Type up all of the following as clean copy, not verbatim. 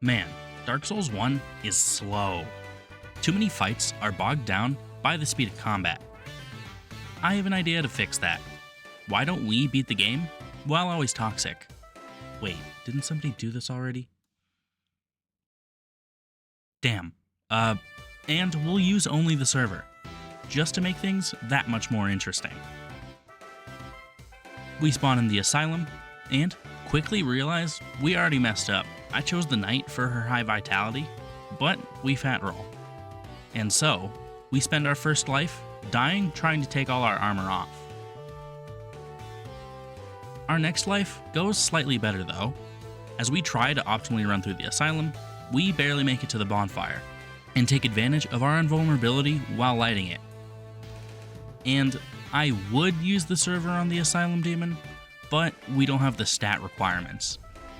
Man, Dark Souls 1 is slow. Too many fights are bogged down by the speed of combat. I have an idea to fix that. Why don't we beat the game while always toxic? Wait, didn't somebody do this already? Damn. And we'll use only the server, just to make things that much more interesting. We spawn in the asylum, and quickly realize we already messed up. I chose the knight for her high vitality, but we fat roll. And so, we spend our first life dying trying to take all our armor off. Our next life goes slightly better though. As we try to optimally run through the asylum, we barely make it to the bonfire, and take advantage of our invulnerability while lighting it. And I would use the server on the asylum demon, but we don't have the stat requirements.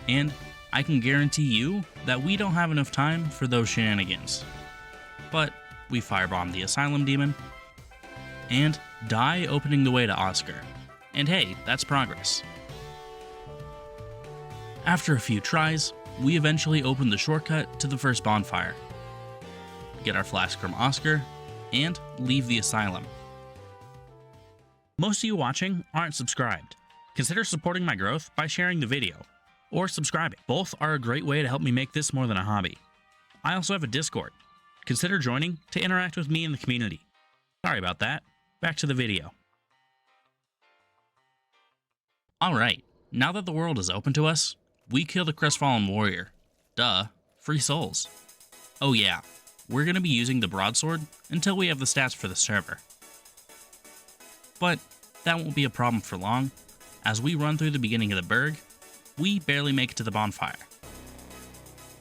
And I can guarantee you that we don't have enough time for those shenanigans. But we firebomb the asylum demon, and die opening the way to Oscar. And hey, that's progress. After a few tries, we eventually open the shortcut to the first bonfire, get our flask from Oscar, and leave the asylum. Most of you watching aren't subscribed. Consider supporting my growth by sharing the video, or subscribing. Both are a great way to help me make this more than a hobby. I also have a Discord. Consider joining to interact with me in the community. Sorry about that. Back to the video. Alright, now that the world is open to us, we killed a crestfallen warrior. Duh, free souls. Oh yeah, we're going to be using the broadsword until we have the stats for the server. But that won't be a problem for long. As we run through the beginning of the burg, we barely make it to the bonfire,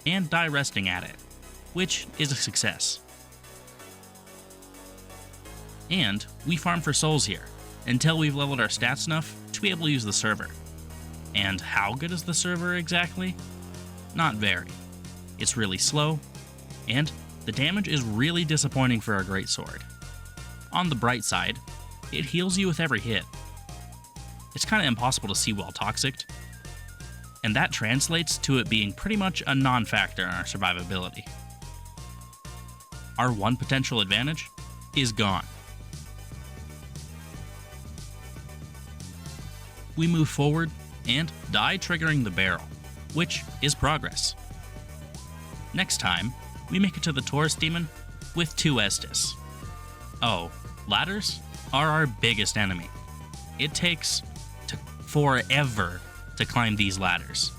and die resting at it, which is a success. And we farm for souls here, until we've leveled our stats enough to be able to use the server. And how good is the server exactly? Not very. It's really slow, and the damage is really disappointing for our greatsword. On the bright side, it heals you with every hit. It's kinda impossible to see while toxicked, and that translates to it being pretty much a non-factor in our survivability. Our one potential advantage is gone. We move forward and die triggering the barrel, which is progress. Next time, we make it to the tourist demon with 2 Estus. Oh, ladders are our biggest enemy. It takes forever to climb these ladders,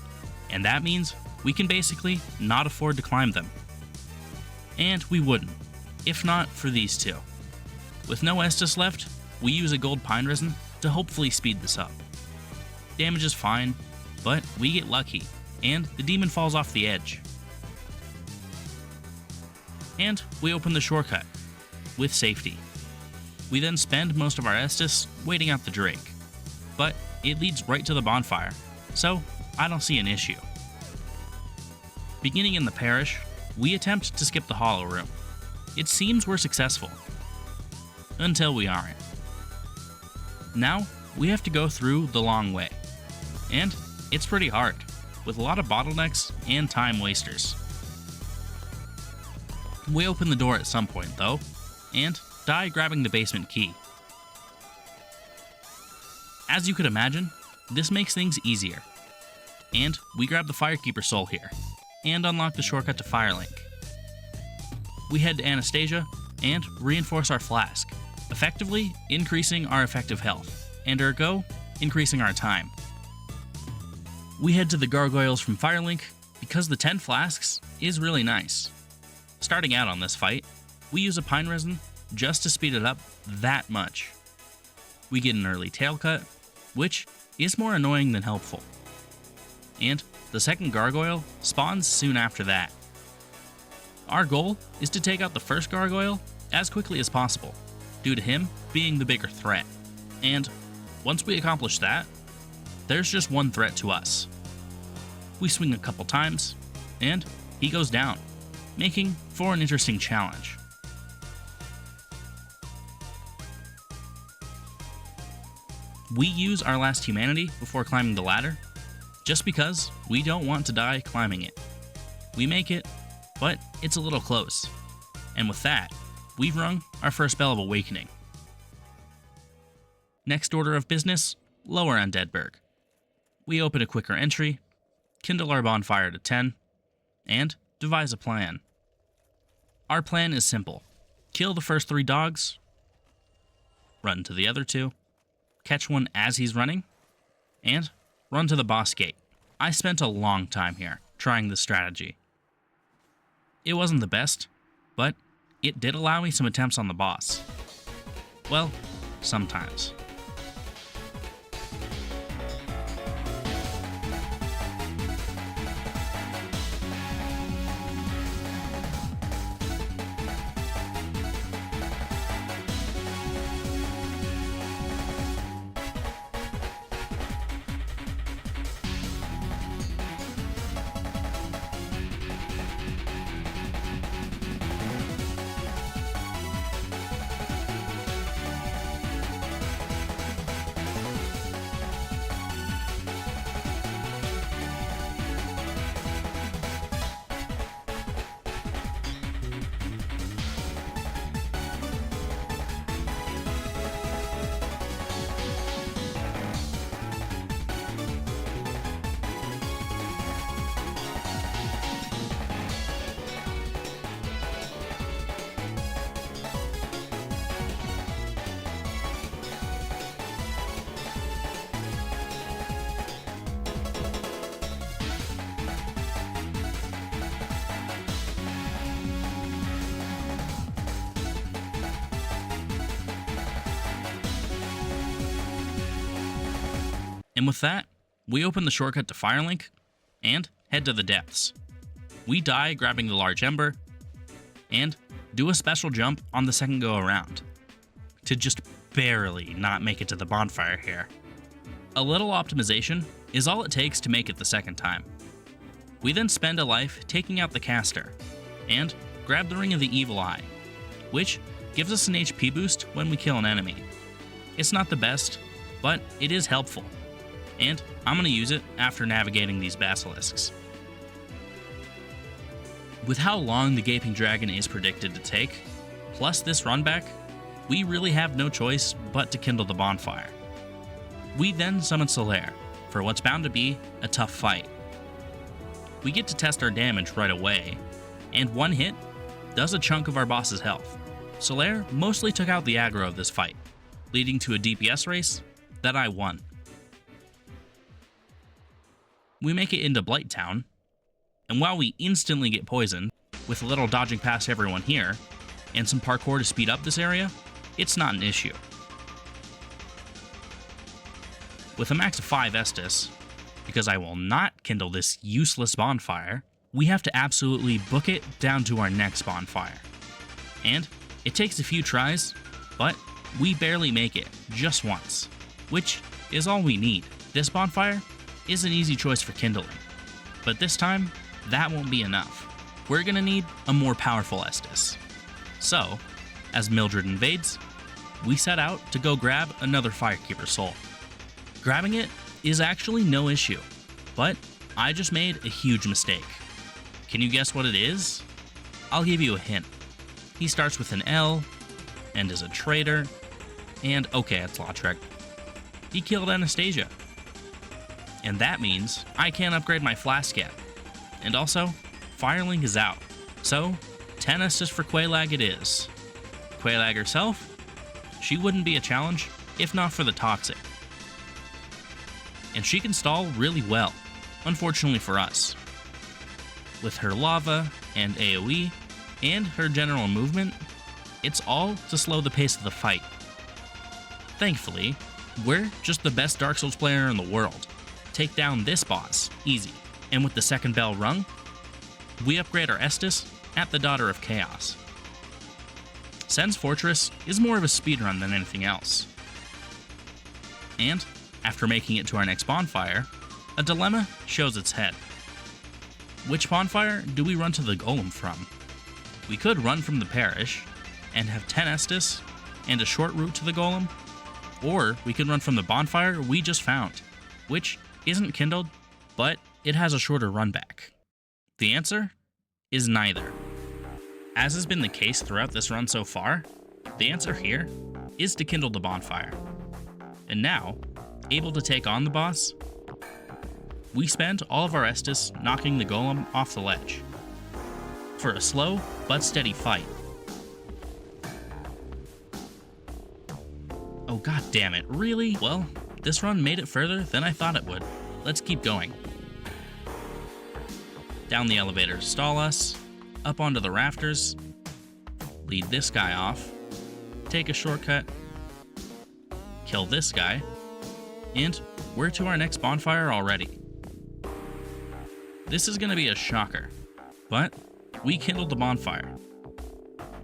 and that means we can basically not afford to climb them. And we wouldn't, if not for these two. With no Estus left, we use a gold pine resin to hopefully speed this up. Damage is fine, but we get lucky, and the demon falls off the edge. And we open the shortcut, with safety. We then spend most of our Estus waiting out the drink, but it leads right to the bonfire, so I don't see an issue. Beginning in the parish, we attempt to skip the hollow room. It seems we're successful, until we aren't. Now, we have to go through the long way, and it's pretty hard, with a lot of bottlenecks and time wasters. We open the door at some point though, and die grabbing the basement key. As you could imagine, this makes things easier, and we grab the Firekeeper soul here, and unlock the shortcut to Firelink. We head to Anastasia, and reinforce our flask, effectively increasing our effective health, and ergo, increasing our time. We head to the gargoyles from Firelink, because the 10 flasks is really nice. Starting out on this fight, we use a pine resin just to speed it up that much. We get an early tail cut, which is more annoying than helpful. And the second gargoyle spawns soon after that. Our goal is to take out the first gargoyle as quickly as possible, due to him being the bigger threat. And once we accomplish that, there's just one threat to us. We swing a couple times, and he goes down, making for an interesting challenge. We use our last humanity before climbing the ladder, just because we don't want to die climbing it. We make it, but it's a little close. And with that, we've rung our first bell of awakening. Next order of business, lower on Deadberg. We open a quicker entry, kindle our bonfire to 10, and devise a plan. Our plan is simple. Kill the first 3 dogs, run to the other 2, catch one as he's running, and run to the boss gate. I spent a long time here trying this strategy. It wasn't the best, but it did allow me some attempts on the boss. Well, sometimes. And with that, we open the shortcut to Firelink and head to the depths. We die grabbing the large ember and do a special jump on the second go around to just barely not make it to the bonfire here. A little optimization is all it takes to make it the second time. We then spend a life taking out the caster and grab the Ring of the Evil Eye, which gives us an HP boost when we kill an enemy. It's not the best, but it is helpful, and I'm going to use it after navigating these basilisks. With how long the Gaping Dragon is predicted to take, plus this run back, we really have no choice but to kindle the bonfire. We then summon Solaire for what's bound to be a tough fight. We get to test our damage right away, and one hit does a chunk of our boss's health. Solaire mostly took out the aggro of this fight, leading to a DPS race that I won. We make it into Blight Town, and while we instantly get poisoned, with a little dodging past everyone here, and some parkour to speed up this area, it's not an issue. With a max of 5 Estus, because I will not kindle this useless bonfire, we have to absolutely book it down to our next bonfire. And it takes a few tries, but we barely make it, just once, which is all we need. This bonfire is an easy choice for kindling, but this time, that won't be enough. We're gonna need a more powerful Estus. So, as Mildred invades, we set out to go grab another Firekeeper soul. Grabbing it is actually no issue, but I just made a huge mistake. Can you guess what it is? I'll give you a hint. He starts with an L, and is a traitor, and okay, it's Lautrec. He killed Anastasia. And that means I can't upgrade my flask yet. And also, Firelink is out. So, 10 Estus for Quelaag it is. Quelaag herself? She wouldn't be a challenge if not for the Toxic. And she can stall really well, unfortunately for us. With her lava and AoE, and her general movement, it's all to slow the pace of the fight. Thankfully, we're just the best Dark Souls player in the world. Take down this boss, easy. And with the second bell rung, we upgrade our Estus at the Daughter of Chaos. Sen's Fortress is more of a speedrun than anything else. And, after making it to our next bonfire, a dilemma shows its head. Which bonfire do we run to the golem from? We could run from the parish, and have 10 Estus, and a short route to the golem, or we could run from the bonfire we just found, which isn't kindled, but it has a shorter run back. The answer is neither. As has been the case throughout this run so far, the answer here is to kindle the bonfire. And now, able to take on the boss, we spend all of our Estus knocking the golem off the ledge for a slow but steady fight. Oh god damn it, really? Well, this run made it further than I thought it would. Let's keep going. Down the elevator to stall us, up onto the rafters, lead this guy off, take a shortcut, kill this guy, and we're to our next bonfire already. This is gonna be a shocker, but we kindled the bonfire.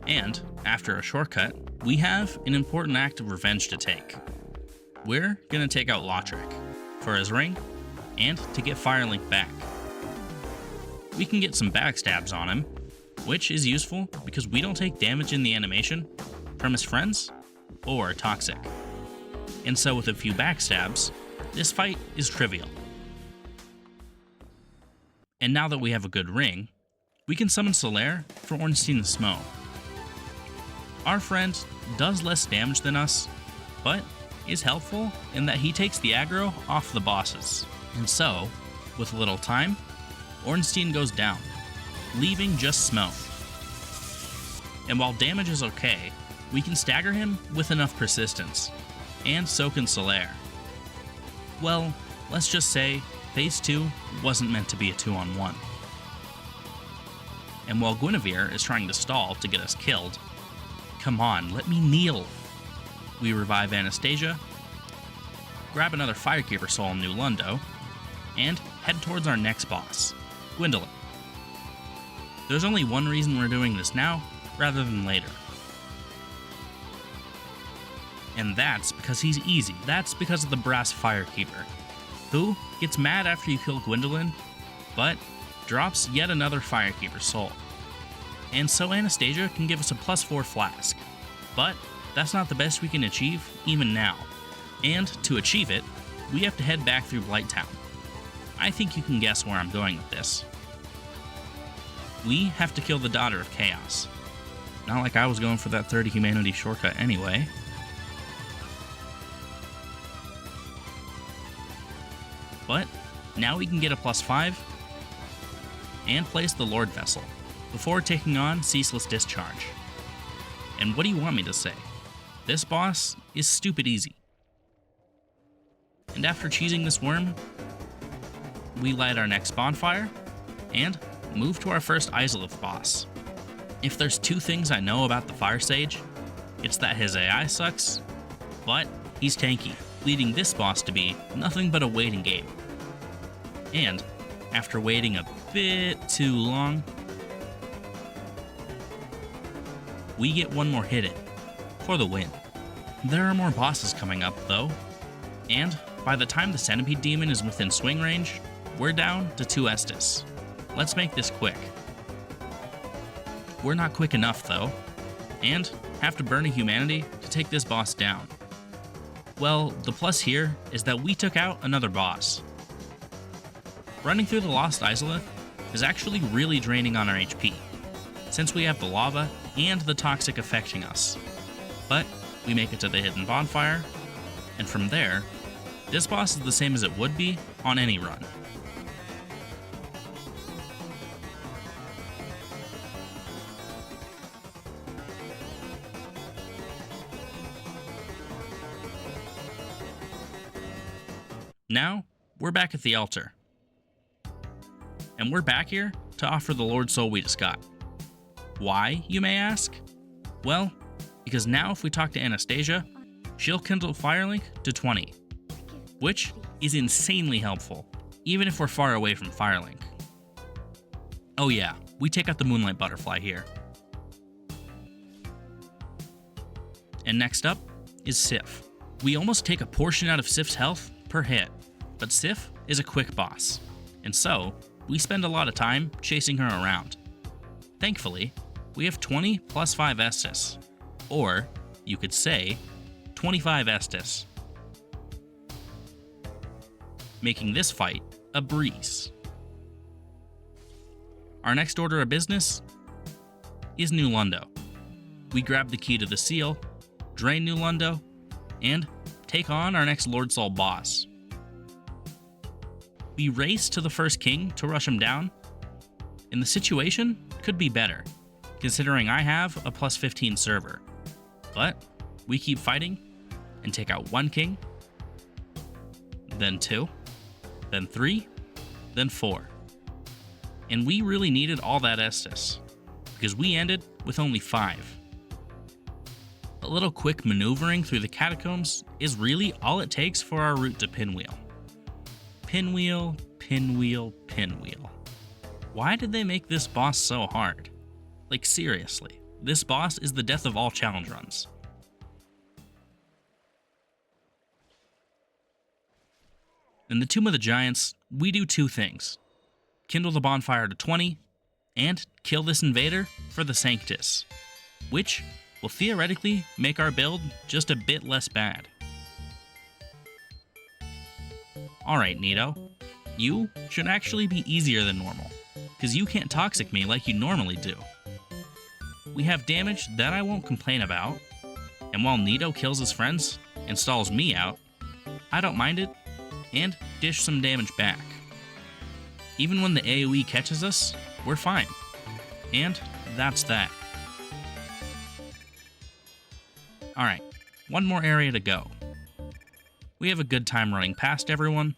And, after a shortcut, we have an important act of revenge to take. We're gonna take out Lautrec for his ring, and to get Firelink back. We can get some backstabs on him, which is useful because we don't take damage in the animation from his friends or Toxic. And so with a few backstabs, this fight is trivial. And now that we have a good ring, we can summon Solaire for Ornstein the Smo. Our friend does less damage than us, but is helpful in that he takes the aggro off the bosses. And so, with a little time, Ornstein goes down, leaving just Smo. And while damage is okay, we can stagger him with enough persistence, and so can Solaire. Well, let's just say Phase 2 wasn't meant to be a 2-on-1. And while Guinevere is trying to stall to get us killed, come on, let me kneel. We revive Anastasia, grab another Firekeeper Soul in New Lundo, and head towards our next boss, Gwendolyn. There's only one reason we're doing this now, rather than later. And that's because he's easy. That's because of the Brass Firekeeper, who gets mad after you kill Gwendolyn, but drops yet another Firekeeper Soul. And so Anastasia can give us a +4 flask. But that's not the best we can achieve, even now. And to achieve it, we have to head back through Blight Town. I think you can guess where I'm going with this. We have to kill the Daughter of Chaos. Not like I was going for that 30 humanity shortcut anyway. But now we can get a +5 and place the Lord Vessel before taking on Ceaseless Discharge. And what do you want me to say? This boss is stupid easy. And after cheesing this worm, we light our next bonfire and move to our first Izalith boss. If there's two things I know about the Fire Sage, it's that his AI sucks, but he's tanky, leading this boss to be nothing but a waiting game. And after waiting a bit too long, we get one more hit in for the win. There are more bosses coming up though, and by the time the Centipede Demon is within swing range, we're down to 2 Estus. Let's make this quick. We're not quick enough though, and have to burn a humanity to take this boss down. Well, the plus here is that we took out another boss. Running through the Lost Izalith is actually really draining on our HP, since we have the lava and the toxic affecting us. But we make it to the hidden bonfire, and from there, this boss is the same as it would be on any run. Now, we're back at the altar. And we're back here to offer the Lord Soul we just got. Why, you may ask? Well, because now if we talk to Anastasia, she'll kindle Firelink to 20, which is insanely helpful, even if we're far away from Firelink. Oh yeah, we take out the Moonlight Butterfly here. And next up is Sif. We almost take a portion out of Sif's health per hit, but Sif is a quick boss, and so we spend a lot of time chasing her around. Thankfully, we have 20 plus 5 Estus, or you could say 25 Estus, making this fight a breeze. Our next order of business is New Lundo. We grab the key to the seal, drain New Lundo, and take on our next Lord Sol boss. We race to the first king to rush him down, and the situation could be better, considering I have a plus 15 server. But we keep fighting and take out one king, then 2, then 3, then 4. And we really needed all that Estus, because we ended with only 5. A little quick maneuvering through the catacombs is really all it takes for our route to Pinwheel. Pinwheel, Pinwheel, Pinwheel. Why did they make this boss so hard? Like seriously, this boss is the death of all challenge runs. In the Tomb of the Giants, we do 2 things. Kindle the bonfire to 20, and kill this invader for the Sanctus, which will theoretically make our build just a bit less bad. Alright, Nito, you should actually be easier than normal, because you can't toxic me like you normally do. We have damage that I won't complain about, and while Nito kills his friends and stalls me out, I don't mind it, and dish some damage back. Even when the AoE catches us, we're fine. And that's that. Alright, one more area to go. We have a good time running past everyone,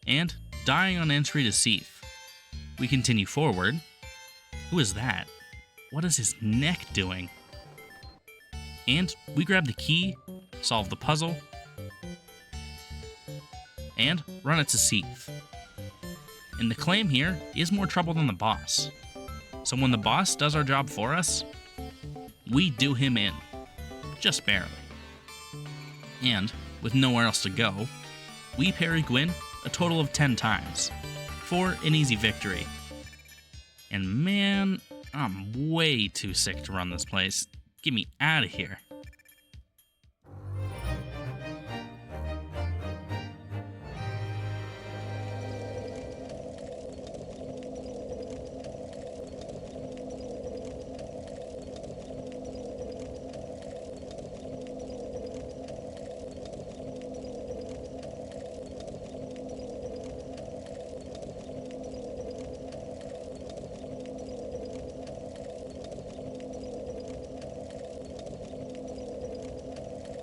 and dying on entry to Seath. We continue forward. Who is that? What is his neck doing? And we grab the key, solve the puzzle, and run it to Seath. And the claim here is more trouble than the boss. So when the boss does our job for us, we do him in. Just barely. And, with nowhere else to go, we parry Gwyn a total of 10 times, for an easy victory. And man, I'm way too sick to run this place. Get me out of here.